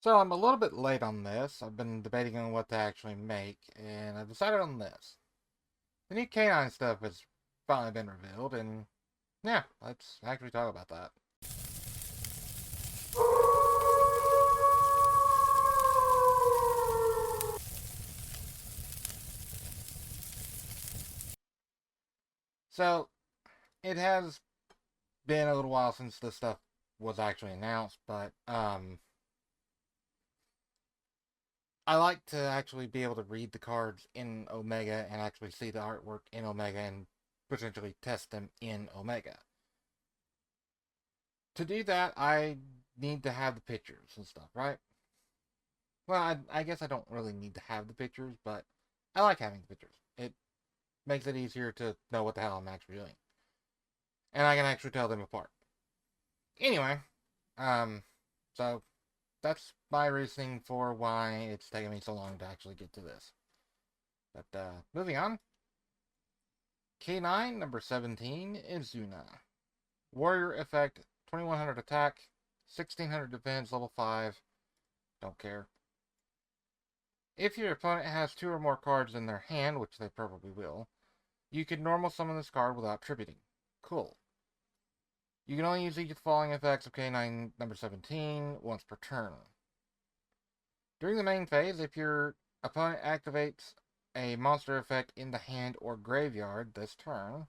So I'm a little bit late on this. I've been debating on what to actually make, and I've decided on this. The new K-9 stuff has finally been revealed, and yeah, let's actually talk about that. So, it has been a little while since this stuff was actually announced, but I like to actually be able to read the cards in Omega and actually see the artwork in Omega and potentially test them in Omega. To do that, I need to have the pictures and stuff, right? Well, I guess I don't really need to have the pictures, but I like having the pictures. It makes it easier to know what the hell I'm actually doing. And I can actually tell them apart. Anyway, um, so that's my reasoning for why it's taken me so long to actually get to this. But, moving on. K-9, number 17, Izuna. Warrior effect, 2100 attack, 1600 defense, level 5. Don't care. If your opponent has 2 or more cards in their hand, which they probably will, you can normal summon this card without tributing. Cool. You can only use each of the following effects of K-9 number 17 once per turn. During the main phase, if your opponent activates a monster effect in the hand or graveyard this turn,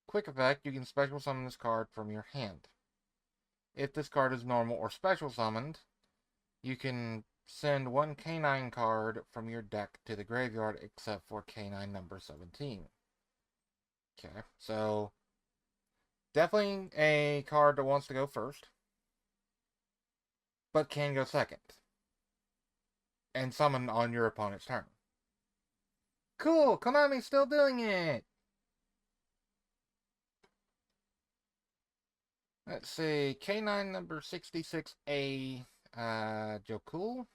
quick effect, you can special summon this card from your hand. If this card is normal or special summoned, you can send one K-9 card from your deck to the graveyard except for K-9 number 17. Okay, so definitely a card that wants to go first, but can go second, and summon on your opponent's turn. Cool, Konami's still doing it! Let's see, K-9 number 66A, Jokul.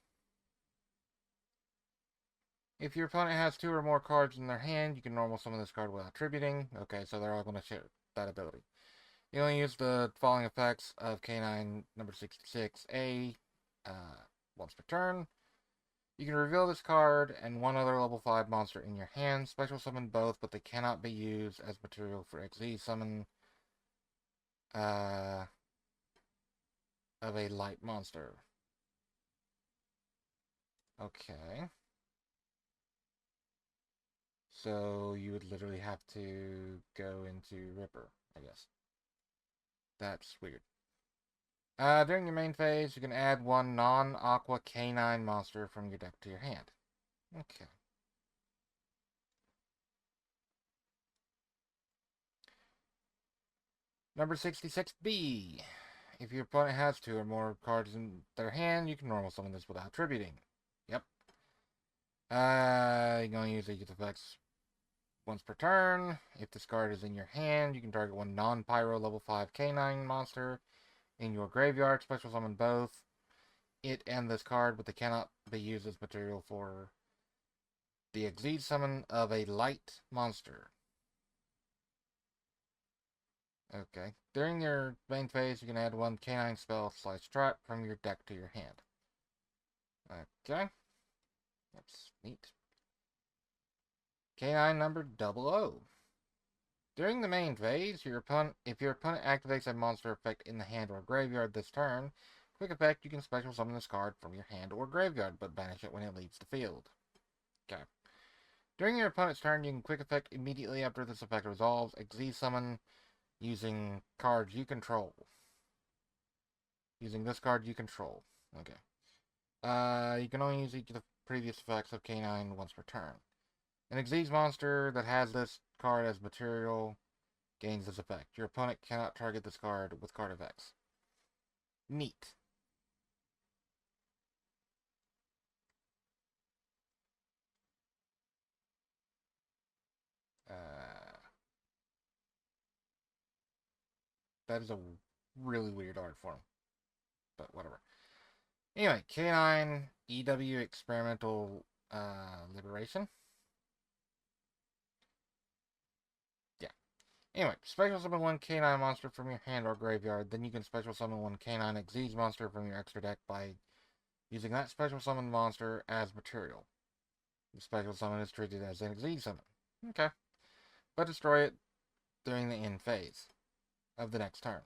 If your opponent has 2 or more cards in their hand, you can normal summon this card without tributing. Okay, so they're all going to share that ability. You only use the following effects of K-9 number 66A once per turn. You can reveal this card and one other level 5 monster in your hand. Special summon both, but they cannot be used as material for XZ summon uh, of a light monster. Okay. So you would literally have to go into Ripper, I guess. That's weird. During your main phase, you can add one non-Aqua K-9 monster from your deck to your hand. Okay. Number 66B. If your opponent has 2 or more cards in their hand, you can normal summon this without tributing. Yep. You're going to use these effects once per turn. If this card is in your hand, you can target one non-Pyro level 5 K-9 monster in your graveyard. Special summon both it and this card, but they cannot be used as material for the Exceed summon of a light monster. Okay. During your main phase, you can add one K-9 spell / trap from your deck to your hand. Okay. That's neat. K-9 number 00. During the main phase, if your opponent activates a monster effect in the hand or graveyard this turn, quick effect, you can special summon this card from your hand or graveyard, but banish it when it leaves the field. Okay. During your opponent's turn, you can quick effect immediately after this effect resolves, Exceed summon using cards you control. Using this card you control. Okay. You can only use each of the previous effects of K-9 once per turn. An Exceed monster that has this card as material gains this effect. Your opponent cannot target this card with card effects. Neat. That is a really weird art form. But whatever. Anyway, K-9 EW Experimental Liberation. Yeah. Anyway, special summon one K-9 monster from your hand or graveyard. Then you can special summon one K-9 Exceeds monster from your extra deck by using that special summon monster as material. The special summon is treated as an exceed summon. Okay. But destroy it during the end phase of the next turn.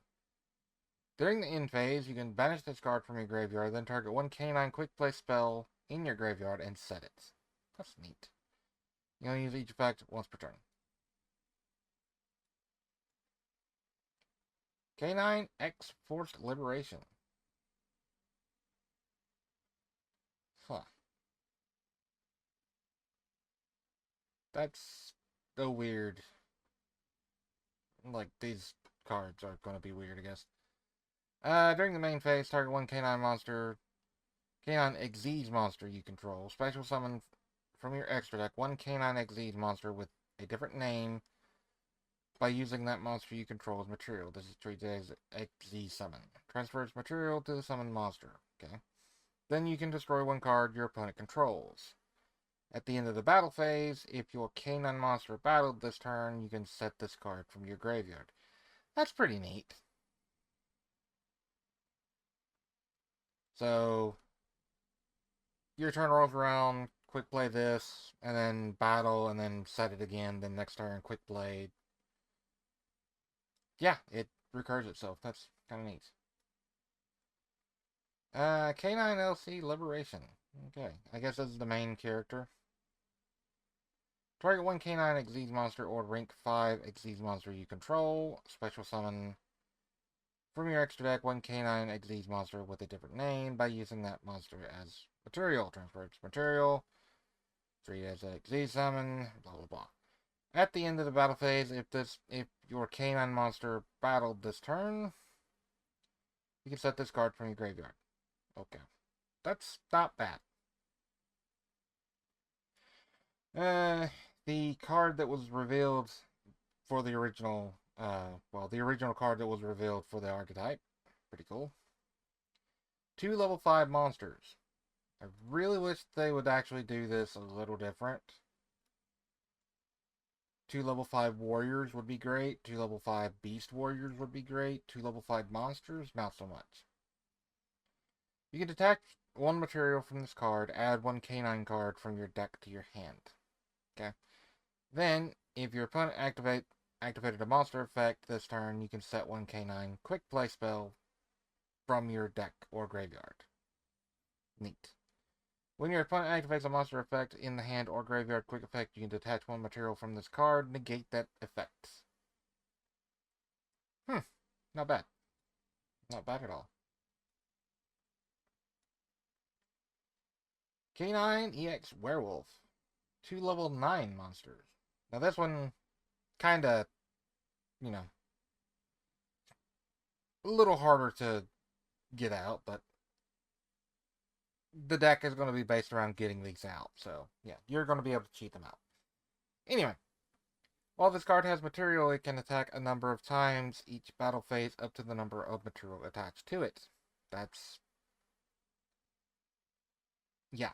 During the end phase, you can banish this card from your graveyard, then target one K-9 quick play spell in your graveyard and set it. That's neat. You only use each effect once per turn. K-9 X Forced Liberation. Huh. That's so weird. Like, these cards are going to be weird, I guess. During the main phase, target one K-9 monster, K-9 Xyz monster you control. Special summon from your extra deck one K-9 Xyz monster with a different name by using that monster you control as material. This is treated as Xyz summon. Transfers material to the summoned monster. Okay. Then you can destroy one card your opponent controls. At the end of the battle phase, if your K-9 monster battled this turn, you can set this card from your graveyard. That's pretty neat. So, your turn rolls around, quick play this, and then battle, and then set it again, then next turn, quick play. Yeah, it recurs itself. That's kind of neat. K-9 LC Liberation. Okay, I guess this is the main character. Target one K-9 Xyz monster or rank 5 Xyz monster you control. Special summon from your extra deck one K-9 Xyz monster with a different name by using that monster as material. Transfer its material. Treat as a Xyz summon. Blah blah blah. At the end of the battle phase, if your K-9 monster battled this turn, you can set this card from your graveyard. Okay. That's not bad. The card that was revealed for the original, the original card that was revealed for the archetype. Pretty cool. 2 level 5 monsters. I really wish they would actually do this a little different. 2 level 5 warriors would be great. 2 level 5 beast warriors would be great. 2 level 5 monsters, not so much. You can detach one material from this card, add one K-9 card from your deck to your hand. Okay. Then, if your opponent activated a monster effect this turn, you can set one K-9 quick play spell from your deck or graveyard. Neat. When your opponent activates a monster effect in the hand or graveyard quick effect, you can detach one material from this card, negate that effect. Not bad. Not bad at all. K-9 EX Werewolf. 2 level 9 monsters. Now this one, kinda, you know, a little harder to get out, but the deck is going to be based around getting these out. So, yeah, you're going to be able to cheat them out. Anyway, while this card has material, it can attack a number of times each battle phase up to the number of material attached to it. That's... yeah.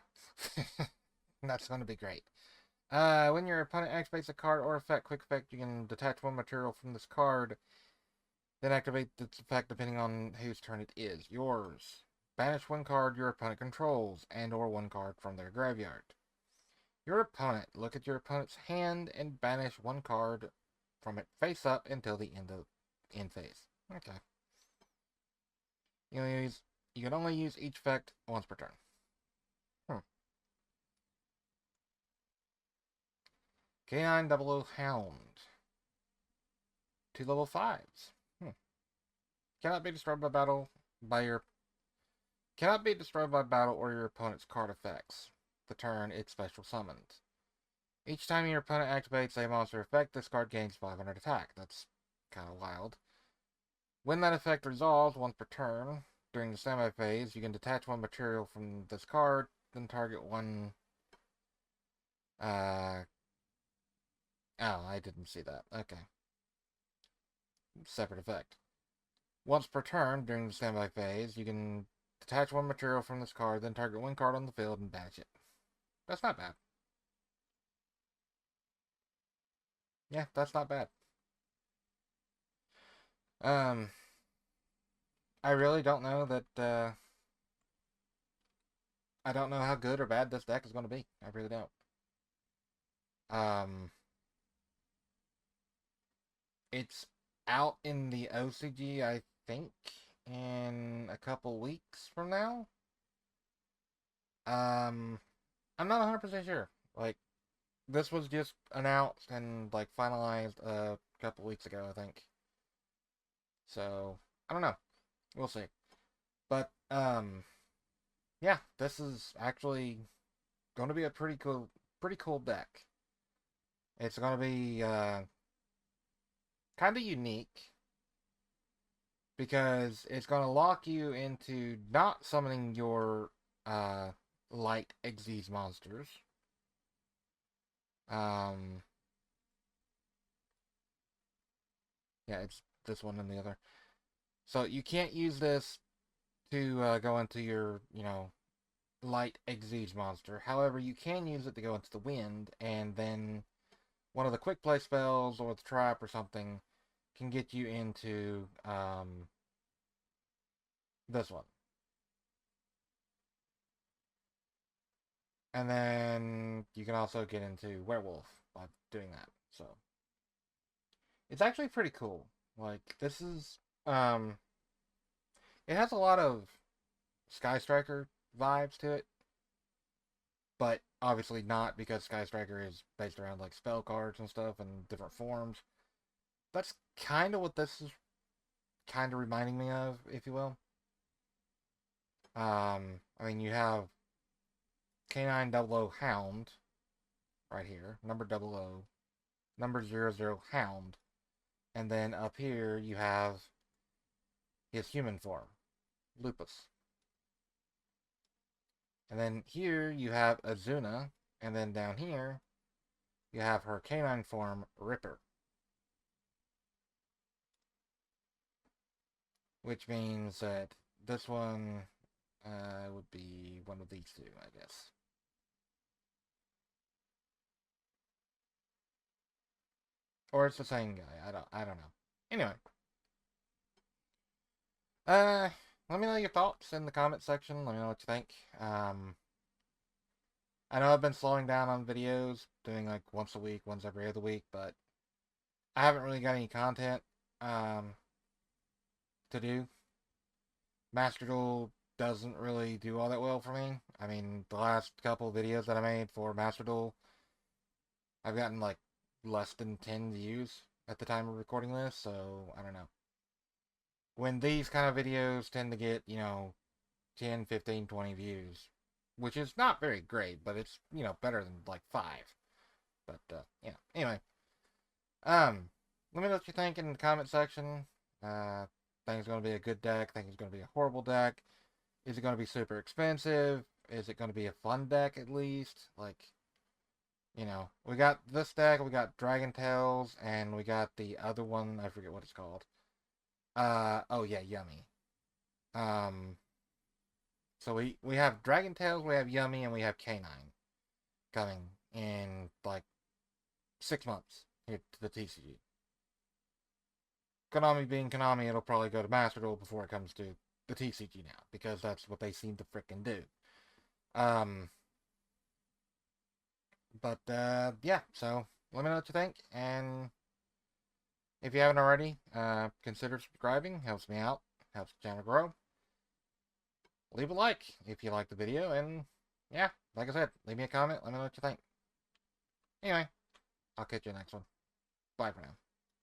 That's going to be great. When your opponent activates a card or effect, quick effect, you can detach one material from this card, then activate its effect depending on whose turn it is. Yours. Banish one card your opponent controls, and or one card from their graveyard. Your opponent. Look at your opponent's hand and banish one card from it face up until the end phase. Okay. You can only use each effect once per turn. K-9 00 Hound. 2 level 5s. Cannot be destroyed by battle Cannot be destroyed by battle or your opponent's card effects. The turn it's special summoned. Each time your opponent activates a monster effect, this card gains 500 attack. That's kind of wild. When that effect resolves once per turn, during the standby phase, you can detach one material from this card, then target one... Oh, I didn't see that. Okay. Separate effect. Once per turn, during the standby phase, you can detach one material from this card, then target one card on the field and banish it. That's not bad. Yeah, that's not bad. I really don't know that, I don't know how good or bad this deck is going to be. I really don't. Um, it's out in the OCG, I think, in a couple weeks from now. I'm not 100% sure. Like, this was just announced and, like, finalized a couple weeks ago, I think. So, I don't know. We'll see. But, yeah, this is actually going to be a pretty cool deck. It's going to be, kind of unique because it's going to lock you into not summoning your, light Xyz monsters. Um, yeah, it's this one and the other. So you can't use this to go into your, light Xyz monster. However, you can use it to go into the wind, and then one of the quick play spells or the trap or something can get you into this one. And then you can also get into werewolf by doing that. So it's actually pretty cool. Like, this is it has a lot of Sky Striker vibes to it, but obviously not, because Sky Striker is based around like spell cards and stuff and different forms. That's kind of what this is kind of reminding me of, if you will. I mean, you have K-9 00 Hound right here, number 00, number 00 Hound, and then up here you have his human form, Lupus. And then here you have Azuna, and then down here you have her canine form, Ripper. Which means that this one would be one of these two, I guess. Or it's the same guy. I don't know. Anyway. Let me know your thoughts in the comment section. Let me know what you think. I know I've been slowing down on videos, doing like once a week, once every other week, but I haven't really got any content to do. Master Duel doesn't really do all that well for me. I mean, the last couple of videos that I made for Master Duel, I've gotten like less than 10 views at the time of recording this, so I don't know. When these kind of videos tend to get, 10, 15, 20 views, which is not very great, but it's, better than like 5. But, yeah. Anyway. Let me know what you think in the comment section. Think it's going to be a good deck? Think it's going to be a horrible deck? Is it going to be super expensive? Is it going to be a fun deck at least? Like, we got this deck, we got Dragon Tales, and we got the other one, I forget what it's called. Oh yeah, Yummy. So we have Dragon Tales, we have Yummy, and we have K-9 coming in like 6 months here to the TCG. Konami being Konami, it'll probably go to Master Duel before it comes to the TCG now, because that's what they seem to frickin' do. But, yeah, so let me know what you think, and if you haven't already, consider subscribing. Helps me out, helps the channel grow. Leave a like if you like the video, and yeah, like I said, leave me a comment, let me know what you think. Anyway, I'll catch you next one. Bye for now.